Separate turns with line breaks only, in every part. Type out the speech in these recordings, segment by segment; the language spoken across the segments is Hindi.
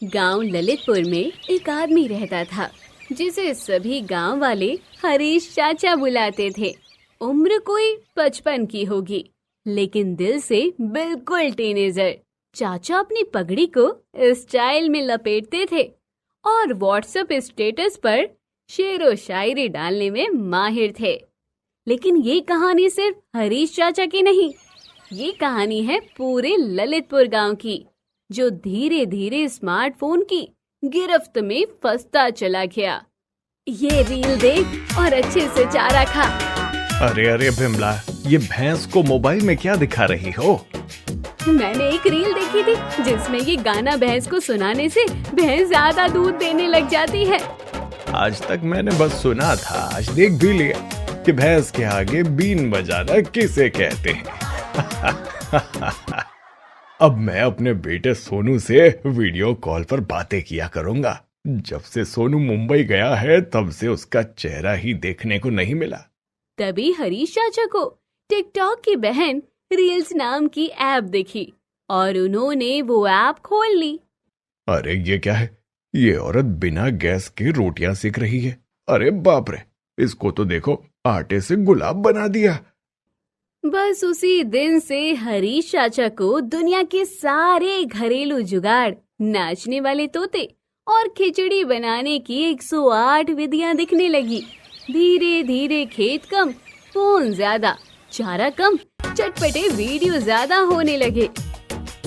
गांव ललितपुर में एक आदमी रहता था जिसे सभी गांव वाले हरीश चाचा बुलाते थे। उम्र कोई 55 की होगी, लेकिन दिल से बिल्कुल टीनेजर। चाचा अपनी पगड़ी को स्टाइल में लपेटते थे और व्हाट्सएप स्टेटस पर शेर व शायरी डालने में माहिर थे। लेकिन ये कहानी सिर्फ हरीश चाचा की नहीं, ये कहानी है पूरे ललितपुर गांव की, जो धीरे धीरे स्मार्टफोन की गिरफ्त में फंसता चला गया। ये रील देख और अच्छे से चारा खा।
अरे अरे बिमला, ये भैंस को मोबाइल में क्या दिखा रही हो?
मैंने एक रील देखी थी जिसमें ये गाना भैंस को सुनाने से भैंस ज्यादा दूध देने लग जाती है।
आज तक मैंने बस सुना था, आज देख भी लिया कि भैंस के आगे बीन बजाना किसे कहते हैं। अब मैं अपने बेटे सोनू से वीडियो कॉल पर बातें किया करूंगा। जब से सोनू मुंबई गया है तब से उसका चेहरा ही देखने को नहीं मिला।
तभी हरीश चाचा को टिकटॉक की बहन रील्स नाम की ऐप दिखी और उन्होंने वो ऐप खोल ली।
अरे ये क्या है? ये औरत बिना गैस के रोटियां सेक रही है। अरे बाप रे, इसको तो देखो आटे से गुलाब बना दिया।
बस उसी दिन से हरीश चाचा को दुनिया के सारे घरेलू जुगाड़, नाचने वाले तोते और खिचड़ी बनाने की 108 विधियां दिखने लगी। धीरे धीरे खेत कम, फोन ज्यादा, चारा कम, चटपटे वीडियो ज्यादा होने लगे।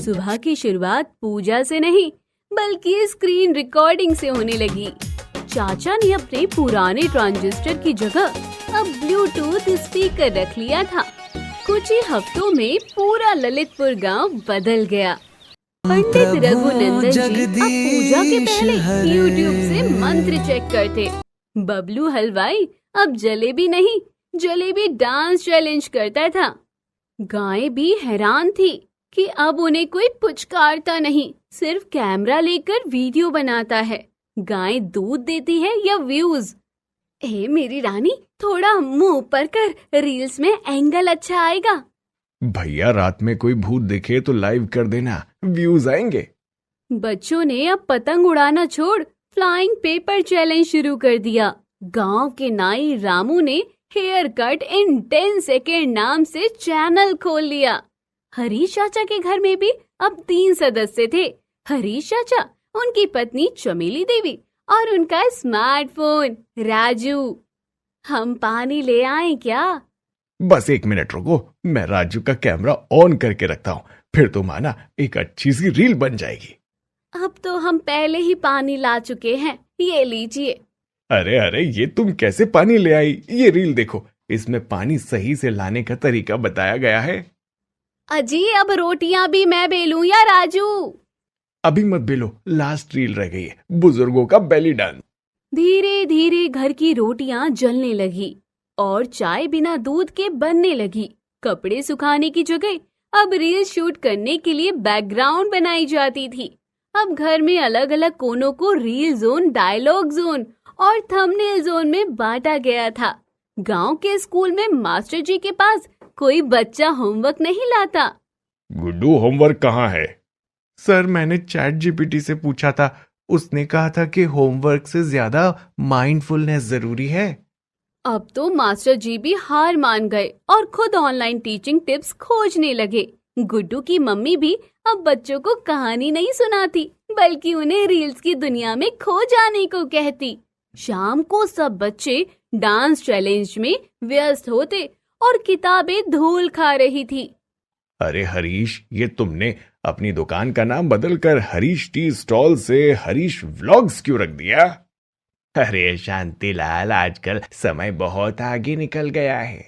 सुबह की शुरुआत पूजा से नहीं बल्कि स्क्रीन रिकॉर्डिंग से होने लगी। चाचा ने अपने पुराने ट्रांजिस्टर की जगह अब ब्लूटूथ स्पीकर रख लिया था। कुछ ही हफ्तों में पूरा ललितपुर गांव बदल गया। पंडित रघुनंदन जी अब पूजा के पहले यूट्यूब से मंत्र चेक करते। बबलू हलवाई अब जलेबी नहीं, जलेबी डांस चैलेंज करता था। गायें भी हैरान थी कि अब उन्हें कोई पुचकारता नहीं, सिर्फ कैमरा लेकर वीडियो बनाता है। गाय दूध देती है या व्यूज? ए मेरी रानी, थोड़ा मुंह ऊपर कर, रील्स में एंगल अच्छा आएगा।
भैया रात में कोई भूत दिखे तो लाइव कर देना, व्यूज आएंगे।
बच्चों ने अब पतंग उड़ाना छोड़ फ्लाइंग पेपर चैलेंज शुरू कर दिया। गांव के नाई रामू ने हेयर कट इन 10 सेकेंड नाम से चैनल खोल लिया। हरीश चाचा के घर में भी अब 3 सदस्य थे। हरीश चाचा, उनकी पत्नी चमेली देवी और उनका स्मार्टफोन राजू। हम पानी ले आए क्या?
बस 1 मिनट रुको, मैं राजू का कैमरा ऑन करके रखता हूँ, फिर तुम आना, एक अच्छी सी रील बन जाएगी।
अब तो हम पहले ही पानी ला चुके हैं, ये लीजिए।
अरे अरे, ये तुम कैसे पानी ले आई? ये रील देखो, इसमें पानी सही से लाने का तरीका बताया गया है।
अजी, अब रोटियां भी मैं बेलूं या राजू?
अभी मत बेलो, लास्ट रील रह गई है, बुजुर्गों का बेली डांस।
धीरे धीरे घर की रोटियां जलने लगी और चाय बिना दूध के बनने लगी। कपड़े सुखाने की जगह अब रील शूट करने के लिए बैकग्राउंड बनाई जाती थी। अब घर में अलग अलग कोनों को रील जोन, डायलॉग जोन और थंबनेल जोन में बांटा गया था। गांव के स्कूल में मास्टर जी के पास कोई बच्चा होमवर्क नहीं लाता।
गुड्डू, होमवर्क कहाँ है? सर, मैंने चैट जीपीटी से पूछा था, उसने कहा था कि होमवर्क से ज्यादा माइंडफुलनेस जरूरी है।
अब तो मास्टर जी भी हार मान गए और खुद ऑनलाइन टीचिंग टिप्स खोजने लगे। गुड्डू की मम्मी भी अब बच्चों को कहानी नहीं सुनाती बल्कि उन्हें रील्स की दुनिया में खो जाने को कहती। शाम को सब बच्चे डांस चैलेंज में व्यस्त होते और किताबें धूल खा रही थी।
अरे हरीश, ये तुमने अपनी दुकान का नाम बदलकर हरीश टी स्टॉल से हरीश व्लॉग्स क्यों रख दिया? अरे शांतिलाल, आजकल समय बहुत आगे निकल गया है।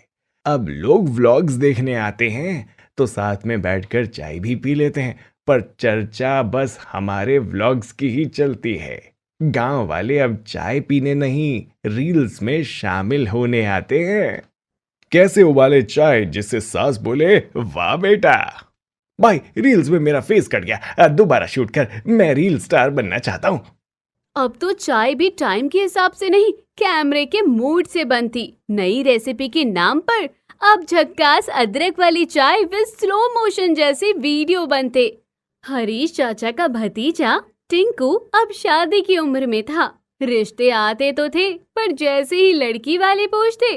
अब लोग व्लॉग्स देखने आते हैं तो साथ में बैठकर चाय भी पी लेते हैं, पर चर्चा बस हमारे व्लॉग्स की ही चलती है। गांव वाले अब चाय पीने नहीं, रील्स में शामिल होने आते हैं। कैसे उबाले चाय जिससे सास बोले वाह बेटा। भाई, रील्स में मेरा फेस कट गया, दोबारा शूट कर, मैं रील स्टार बनना चाहता हूँ।
अब तो चाय भी टाइम के हिसाब से नहीं, कैमरे के मूड से बनती। नई रेसिपी के नाम पर अब झक्कास अदरक वाली चाय विद स्लो मोशन जैसे वीडियो बनते। हरीश चाचा का भतीजा टिंकू अब शादी की उम्र में था। रिश्ते आते तो थे, पर जैसे ही लड़की वाले पूछते,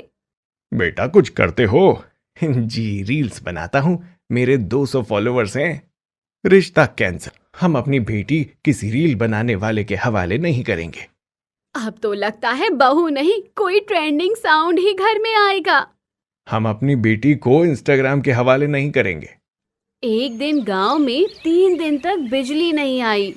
बेटा कुछ करते हो? जी रील्स बनाता हूँ, मेरे 200 फॉलोअर्स हैं। रिश्ता कैंसिल, हम अपनी बेटी किसी रील बनाने वाले के हवाले नहीं करेंगे।
अब तो लगता है बहू नहीं कोई ट्रेंडिंग साउंड ही घर में आएगा।
हम अपनी बेटी को इंस्टाग्राम के हवाले नहीं करेंगे।
एक दिन गांव में 3 दिन तक बिजली नहीं आई।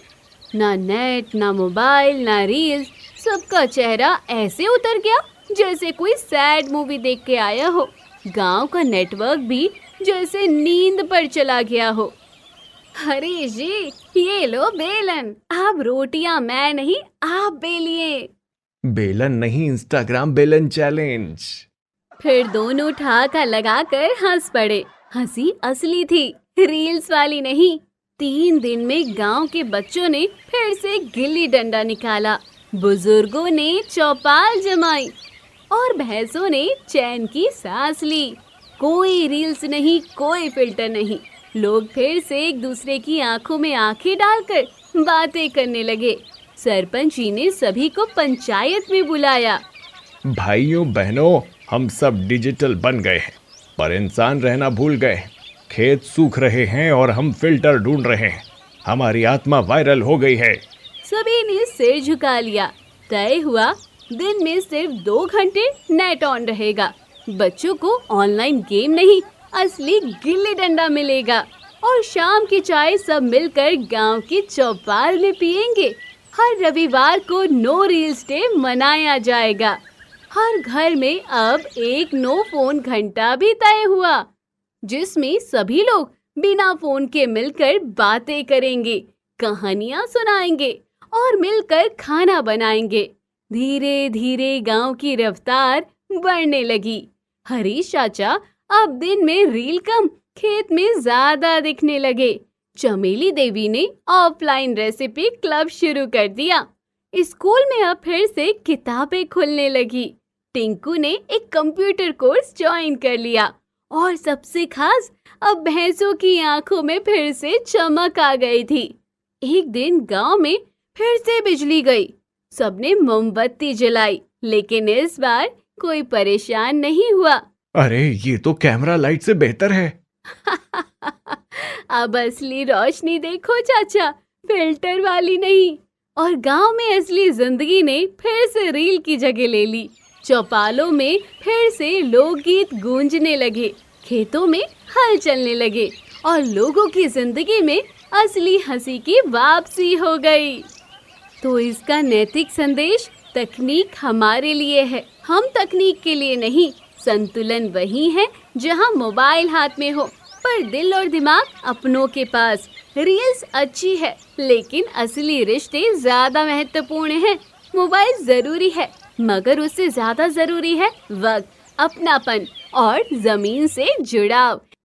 ना नेट, ना मोबाइल, ना रील्स। सबका चेहरा ऐसे उतर गया जैसे कोई सैड मूवी देख के आया हो। गांव का नेटवर्क भी जैसे नींद पर चला गया हो। अरे जी, ये लो बेलन, अब रोटियां मैं नहीं आप बेलिए।
बेलन नहीं, इंस्टाग्राम बेलन चैलेंज।
फिर दोनों ठहाका लगाकर हंस पड़े। हंसी असली थी, रील्स वाली नहीं। 3 दिन में गांव के बच्चों ने फिर से गिल्ली डंडा निकाला, बुजुर्गों ने चौपाल जमाई और भैंसों ने चैन की सांस ली। कोई रील्स नहीं, कोई फिल्टर नहीं। लोग फिर से एक दूसरे की आंखों में आंखें डालकर बातें करने लगे। सरपंच जी ने सभी को पंचायत में बुलाया।
भाइयों बहनों, हम सब डिजिटल बन गए हैं, पर इंसान रहना भूल गए। खेत सूख रहे हैं और हम फिल्टर ढूंढ रहे हैं। हमारी आत्मा वायरल हो गई है।
सभी ने सिर झुका लिया। तय हुआ, दिन में सिर्फ 2 घंटे नेट ऑन रहेगा। बच्चों को ऑनलाइन गेम नहीं, असली गिल्ली डंडा मिलेगा। और शाम की चाय सब मिलकर गांव की चौपाल में पिएंगे। हर रविवार को नो रील्स डे मनाया जाएगा। हर घर में अब एक नो फोन घंटा भी तय हुआ, जिसमें सभी लोग बिना फोन के मिलकर बातें करेंगे, कहानियां सुनाएंगे और मिलकर खाना बनाएंगे। धीरे धीरे गांव की रफ्तार बढ़ने लगी। हरीश चाचा अब दिन में रील कम, खेत में ज्यादा दिखने लगे। चमेली देवी ने ऑफलाइन रेसिपी क्लब शुरू कर दिया। स्कूल में अब फिर से किताबें खुलने लगी। टिंकू ने एक कंप्यूटर कोर्स ज्वाइन कर लिया और सबसे खास, अब भैंसों की आंखों में फिर से चमक आ गई थी। एक दिन गांव में फिर से बिजली गई। सबने मोमबत्ती जलाई, लेकिन इस बार कोई परेशान नहीं हुआ।
अरे ये तो कैमरा लाइट से बेहतर है।
अब असली रोशनी देखो चाचा, फिल्टर वाली नहीं। और गांव में असली जिंदगी ने फिर से रील की जगह ले ली। चौपालों में फिर से लोकगीत गूंजने लगे, खेतों में हल चलने लगे और लोगों की जिंदगी में असली हंसी की वापसी हो गई। तो इसका नैतिक संदेश, तकनीक हमारे लिए है, हम तकनीक के लिए नहीं। संतुलन वही है जहां मोबाइल हाथ में हो, पर दिल और दिमाग अपनों के पास। रील्स अच्छी है, लेकिन असली रिश्ते ज्यादा महत्वपूर्ण हैं। मोबाइल जरूरी है, मगर उससे ज्यादा जरूरी है वक्त, अपनापन और जमीन से जुड़ाव।